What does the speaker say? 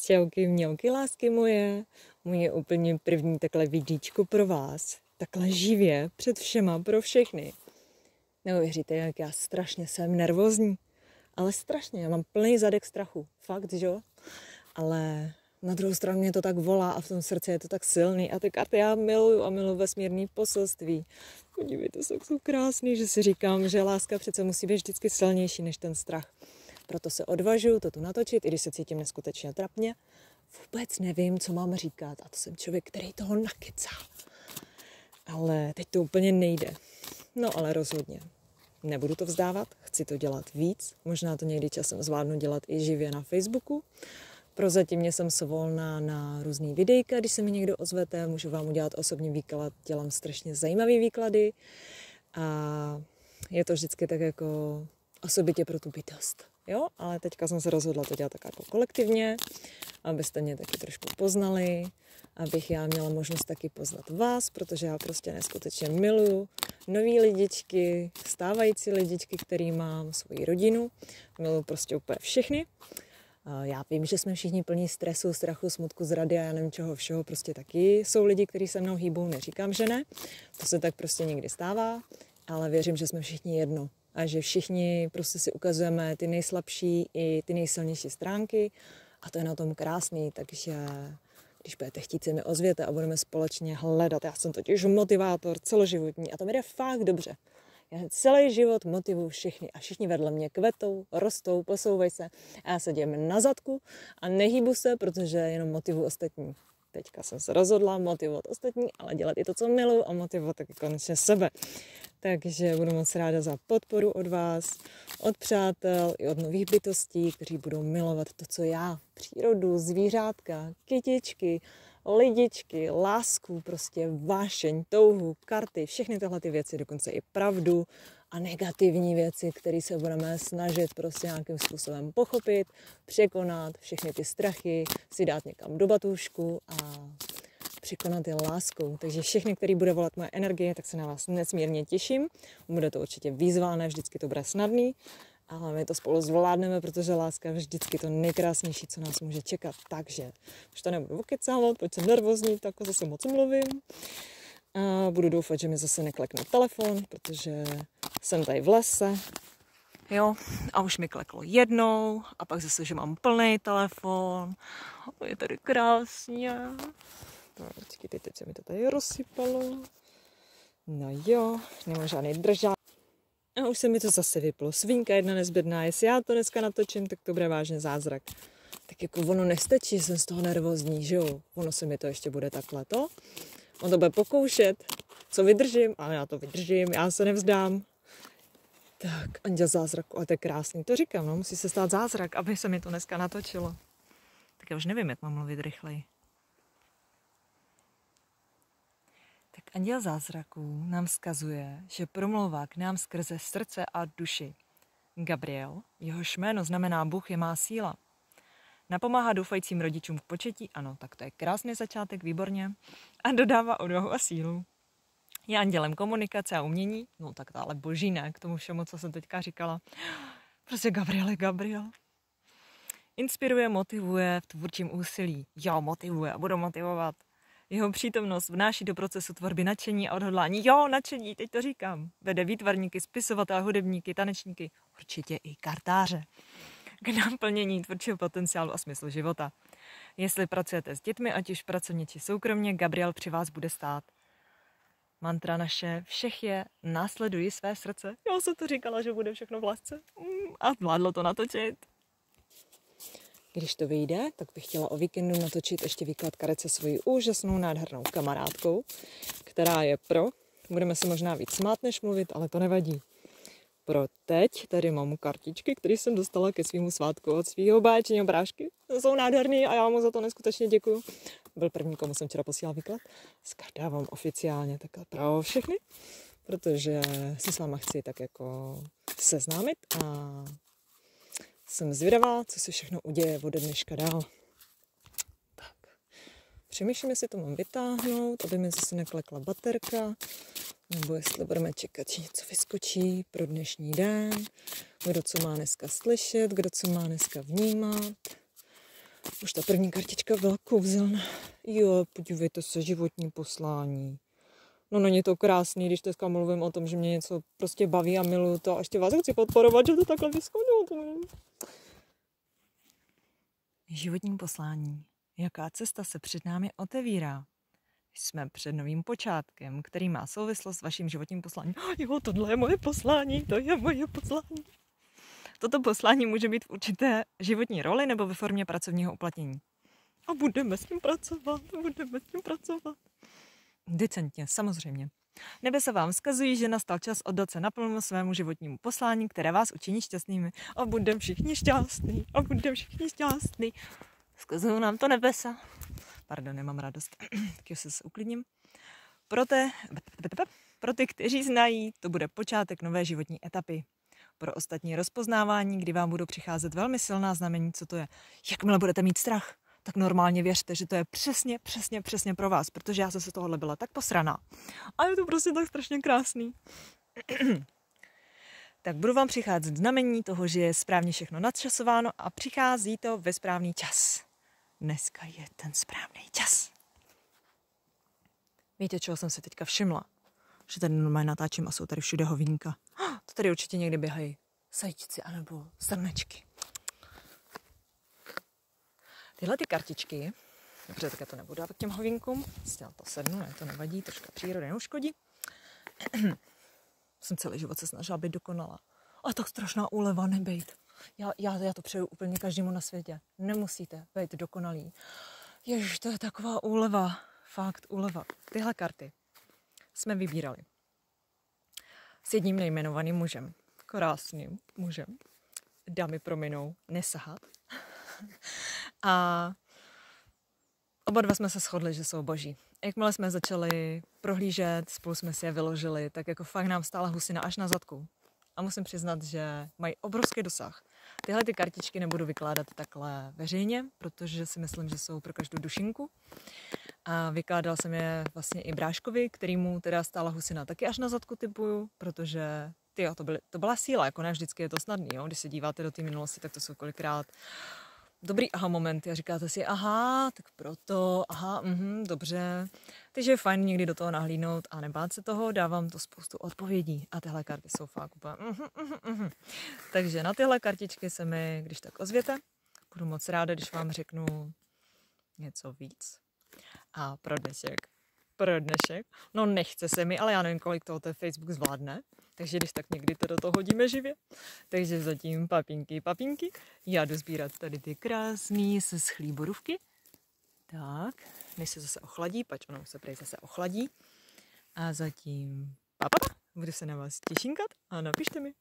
Čauky, mělky, lásky moje úplně první takhle vidíčko pro vás, takhle živě, před všema, pro všechny. Neuvěříte, jak já strašně jsem nervózní, ale strašně, já mám plný zadek strachu, fakt, že jo? Ale na druhou stranu mě to tak volá a v tom srdci je to tak silný a ty karty já miluju a miluju vesmírný poselství. Podívejte, jsou krásný, že si říkám, že láska přece musí být vždycky silnější než ten strach. Proto se odvažuju to tu natočit, i když se cítím neskutečně trapně. Vůbec nevím, co mám říkat a to jsem člověk, který toho nakecá. Ale teď to úplně nejde. No ale rozhodně. Nebudu to vzdávat, chci to dělat víc. Možná to někdy časem zvládnu dělat i živě na Facebooku. Prozatím jsem svolná na různý videjka, když se mi někdo ozvete, můžu vám udělat osobní výklad, dělám strašně zajímavý výklady a je to vždycky tak jako osobitě pro tu bytost. Jo, ale teďka jsem se rozhodla to dělat tak jako kolektivně, abyste mě taky trošku poznali, abych já měla možnost taky poznat vás, protože já prostě neskutečně miluju nový lidičky, stávající lidičky, který mám, svoji rodinu, miluju prostě úplně všechny. Já vím, že jsme všichni plní stresu, strachu, smutku, zrady a já nevím čeho všeho, prostě taky jsou lidi, kteří se mnou hýbou, neříkám, že ne, to se tak prostě někdy stává, ale věřím, že jsme všichni jedno a že všichni prostě si ukazujeme ty nejslabší i ty nejsilnější stránky a to je na tom krásný, takže když budete chtít, se mi ozvěte a budeme společně hledat. Já jsem totiž motivátor celoživotní a to mi jde fakt dobře. Já celý život motivuju všechny a všichni vedle mě kvetou, rostou, posouvají se a já se dělám na zadku a nehýbu se, protože jenom motivuju ostatní. Teďka jsem se rozhodla motivovat ostatní, ale dělat i to, co miluju a motivovat taky konečně sebe. Takže budu moc ráda za podporu od vás, od přátel i od nových bytostí, kteří budou milovat to, co já. Přírodu, zvířátka, kytičky, lidičky, lásku, prostě vášeň, touhu, karty, všechny tyhle ty věci, dokonce i pravdu a negativní věci, které se budeme snažit prostě nějakým způsobem pochopit, překonat, všechny ty strachy, si dát někam do batůžku a překonat je láskou. Takže všechny, který bude volat moje energie, tak se na vás nesmírně těším. Bude to určitě výzva, ne vždycky to bude snadný, ale my to spolu zvládneme, protože láska je vždycky to nejkrásnější, co nás může čekat. Takže už to nebudu okecávat, protože jsem nervózní, tak zase moc mluvím. A budu doufat, že mi zase neklekne telefon, protože jsem tady v lese. Jo, a už mi kleklo jednou a pak zase, že mám plný telefon. Je tady krásně. Počkejte, teď se mi to tady rozsypalo. No jo, nemám žádný držák. A už se mi to zase vyplo. Svinka jedna nezbedná, jestli já to dneska natočím, tak to bude vážně zázrak. Tak jako ono nestačí, jsem z toho nervózní, že jo? Ono se mi to ještě bude takhle to. On to bude pokoušet, co vydržím, ale já to vydržím, já se nevzdám. Tak, anděl zázraku, ale to je krásný, to říkám, no, musí se stát zázrak, aby se mi to dneska natočilo. Tak já už nevím, jak mám mluvit rychleji. Tak anděl zázraků nám vzkazuje, že promlouvá k nám skrze srdce a duši. Gabriel, jehož jméno znamená Bůh je má síla. Napomáhá doufajícím rodičům k početí, ano, tak to je krásný začátek, výborně. A dodává odvahu a sílu. Je andělem komunikace a umění, no tak to ale boží ne, k tomu všemu, co jsem teďka říkala. Prostě Gabriel je Gabriel. Inspiruje, motivuje v tvůrčím úsilí. Jo, motivuje a budu motivovat. Jeho přítomnost vnáší do procesu tvorby nadšení a odhodlání. Jo, nadšení, teď to říkám. Vede výtvarníky, spisovatele, hudebníky, tanečníky, určitě i kartáře. K naplnění tvůrčího potenciálu a smyslu života. Jestli pracujete s dětmi, ať už pracovně či soukromně, Gabriel při vás bude stát. Mantra naše všech je následuji své srdce. Já jsem to říkala, že bude všechno v lásce. A zvládlo to natočit. Když to vyjde, tak bych chtěla o víkendu natočit ještě výklad karet se svojí úžasnou, nádhernou kamarádkou, která je pro. Budeme se možná víc smát, než mluvit, ale to nevadí. Pro teď tady mám kartičky, které jsem dostala ke svýmu svátku od svýho báječního brášky. Jsou nádherný a já mu za to neskutečně děkuju. Byl první, komu jsem včera posílala výklad. Dneska dávám oficiálně takhle pro všechny, protože se s váma chci tak jako seznámit a jsem zvědavá, co se všechno uděje ode dneška dál. Tak, přemýšlím, jestli to mám vytáhnout, aby mi zase neklekla baterka, nebo jestli budeme čekat, či něco vyskočí pro dnešní den, kdo co má dneska slyšet, kdo co má dneska vnímat. Už ta první kartička byla kouzelná. Jo, podívejte se, životní poslání. No není to krásný, když dneska mluvím o tom, že mě něco prostě baví a miluju to a ještě vás chci podporovat, že to takhle vyschodilo. Životní poslání. Jaká cesta se před námi otevírá? Jsme před novým počátkem, který má souvislost s vaším životním posláním. Jo, tohle je moje poslání, to je moje poslání. Toto poslání může být v určité životní roli nebo ve formě pracovního uplatnění. A budeme s tím pracovat. Decentně, samozřejmě. Nebe se vám vzkazují, že nastal čas oddat se naplno svému životnímu poslání, které vás učiní šťastnými. A budeme všichni šťastní. Vzkazují nám to nebesa. Pardon, nemám radost. Tak se uklidním. Pro ty, kteří znají, to bude počátek nové životní etapy. Pro ostatní rozpoznávání, kdy vám budou přicházet velmi silná znamení, co to je. Jakmile budete mít strach, tak normálně věřte, že to je přesně pro vás, protože já jsem se tohohle byla tak posraná. A je to prostě tak strašně krásný. Tak budu vám přicházet znamení toho, že je správně všechno nadčasováno a přichází to ve správný čas. Dneska je ten správný čas. Víte, čeho jsem se teďka všimla? Že tady normálně natáčím a jsou tady všude hovínka. To tady určitě někdy běhají sajíčci anebo srnečky. Tyhle ty kartičky, dobře, tak já to nebudu dávat k těm hovínkům, na to sednu, ne, to nevadí, troška přírody neuškodí. Jsem celý život se snažila být dokonalá. A tak strašná úleva nebejt. Já to přeju úplně každému na světě. Nemusíte být dokonalý. Ježiš, to je taková úleva. Fakt úleva. Tyhle karty jsme vybírali s jedním nejmenovaným mužem. Krásným mužem. Dámy prominou, nesahat. A oba dva jsme se shodli, že jsou boží. Jakmile jsme začali prohlížet, spolu jsme si je vyložili, tak jako fakt nám stála husina až na zadku. A musím přiznat, že mají obrovský dosah. Tyhle ty kartičky nebudu vykládat takhle veřejně, protože si myslím, že jsou pro každou dušinku. A vykládal jsem je vlastně i bráškovi, kterýmu teda stála husina taky až na zadku typuju, protože to byla síla, jako ne vždycky je to snadný, jo? Když se díváte do té minulosti, tak to jsou kolikrát dobrý aha momenty a říkáte si, aha, tak proto, aha, dobře. Takže je fajn někdy do toho nahlídnout a nebát se toho, dávám to spoustu odpovědí a tyhle karty jsou fakt úplně Takže na tyhle kartičky se mi, když tak ozvěte, budu moc ráda, když vám řeknu něco víc. A pro dnešek, no nechce se mi, ale já nevím, kolik toho ten Facebook zvládne, takže když tak někdy to do toho hodíme živě. Takže zatím papínky, já jdu sbírat tady ty krásný seschlý borůvky. Tak, než se zase ochladí, pač ono se prej zase ochladí. A zatím budu se na vás těšinkat a napište mi.